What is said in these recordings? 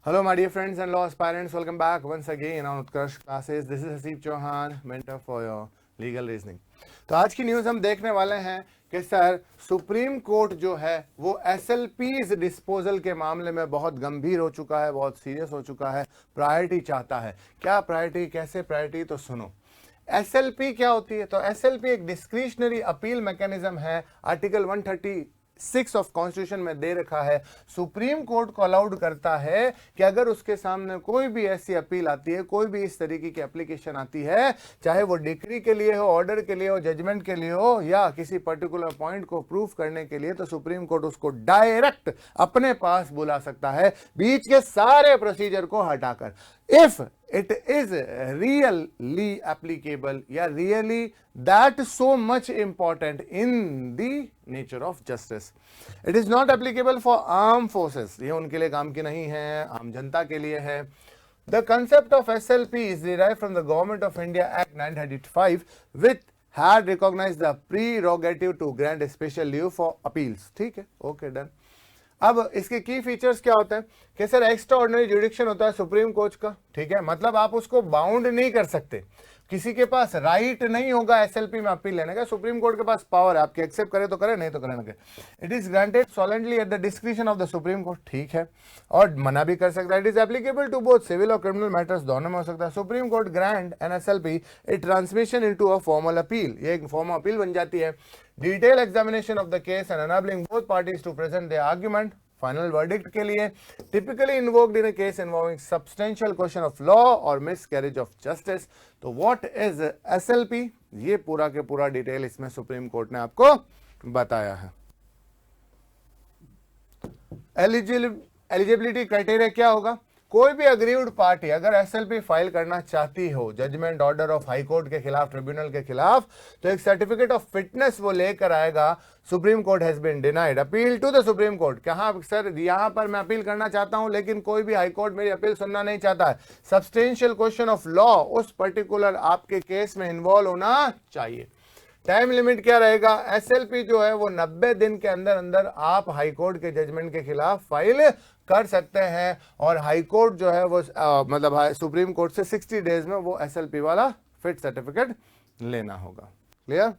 Hello, my dear friends and law aspirants. Welcome back once again on Utkarsh classes. This is Hasib Chauhan, mentor for your legal reasoning. तो आज की news हम देखने वाले हैं कि सर सुप्रीम कोर्ट जो है वो SLPs डिस्पोजल के मामले में बहुत गंभीर हो चुका है, बहुत सीरियस हो चुका है, प्रायोरिटी चाहता है। क्या प्रायोरिटी, कैसे प्रायोरिटी, तो सुनो। SLP क्या होती है? तो SLP एक डिस्क्रिशनरी अपील मैकेनिज्म है। आर्टिकल 136 ऑफ कॉन्स्टिट्यूशन में दे रखा है। सुप्रीम कोर्ट को अलाउड करता है कि अगर उसके सामने कोई भी ऐसी अपील आती है, कोई भी इस तरीके की एप्लीकेशन आती है, चाहे वो डिक्री के लिए हो, ऑर्डर के लिए हो, जजमेंट के लिए हो, या किसी पर्टिकुलर पॉइंट को प्रूफ करने के लिए, तो सुप्रीम कोर्ट उसको डायरेक्ट अपने पास बुला सकता है, बीच के सारे प्रोसीजर को हटाकर। If it is really applicable या really that so much important in the nature of justice. It is not applicable for armed forces. ये उनके लिए काम की नहीं है, आम जनता के लिए है। The concept of SLP is derived from the Government of India Act 1935 which had recognized the prerogative to grant special leave for appeals. ठीक है, okay, done. अब इसके की फीचर्स क्या होते हैं कि सर एक्स्ट्रा ऑर्डिनरी जुडिक्शन होता है सुप्रीम कोर्ट का, ठीक है, मतलब आप उसको बाउंड नहीं कर सकते, किसी के पास राइट नहीं होगा SLP में अपील लेने का। सुप्रीम कोर्ट के पास पावर है, आपके एक्सेप्ट करे तो करे, नहीं तो करे ना करे। इट इज ग्रांटेड सोलेंटली at the discretion of the supreme Court, ठीक है, और मना भी कर सकता है। It is applicable to both civil और क्रिमिनल मैटर्स, दोनों में हो सकता है। Supreme Court grant an SLP a transmission into a formal appeal, ये एक फॉर्मल अपील बन जाती है। Detail examination of the case and enabling both parties to present their argument final verdict के लिए। Typically invoked in a case involving substantial question of law और miscarriage of justice. तो what is SLP, ये पूरा के पूरा detail इसमें supreme court ने आपको बताया है। एलिजिबिलिटी क्राइटेरिया क्या होगा? कोई भी अग्रीव्ड पार्टी अगर SLP फाइल करना चाहती हो judgment order of high court के खिलाफ, ट्रिब्यूनल के खिलाफ, तो एक सर्टिफिकेट ऑफ फिटनेस वो लेकर आएगा। Supreme court has been denied appeal to the supreme court. कहां सर, यहां पर मैं अपील करना चाहता हूं लेकिन कोई भी हाई कोर्ट मेरी अपील सुनना नहीं चाहता है। सब्सटेंशियल क्वेश्चन ऑफ लॉ उस पर्टिकुलर आपके केस में इन्वॉल्व होना चाहिए। टाइम लिमिट क्या रहेगा? SLP जो है वो 90 दिन के अंदर अंदर आप हाई कोर्ट के जजमेंट के खिलाफ फाइल कर सकते हैं, और हाई कोर्ट जो है वो मतलब सुप्रीम कोर्ट से 60 डेज में वो SLP वाला फिट सर्टिफिकेट लेना होगा। क्लियर?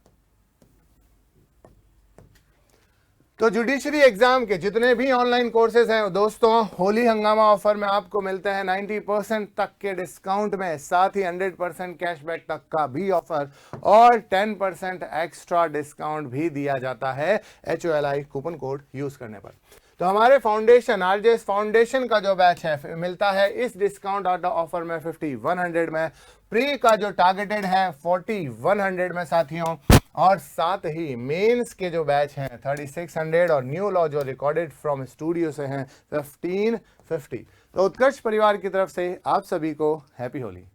तो जुडिशरी एग्जाम के जितने भी ऑनलाइन कोर्सेज हैं दोस्तों, होली हंगामा ऑफर में आपको मिलते हैं 90% तक के डिस्काउंट में, साथ ही 100% कैशबैक तक का भी ऑफर, और 10% एक्स्ट्रा डिस्काउंट भी दिया जाता है HOLI कूपन कोड यूज करने पर। तो हमारे फाउंडेशन RJS फाउंडेशन का जो बैच है मिलता है इस डिस्काउंट ऑफर में 5100 में, प्री का जो टारगेटेड है 4100 में साथियों, और साथ ही मेंस के जो बैच हैं 3600 और न्यू लॉ जो रिकॉर्डेड फ्रॉम स्टूडियो से हैं 1550। तो उत्कर्ष परिवार की तरफ से आप सभी को हैप्पी होली।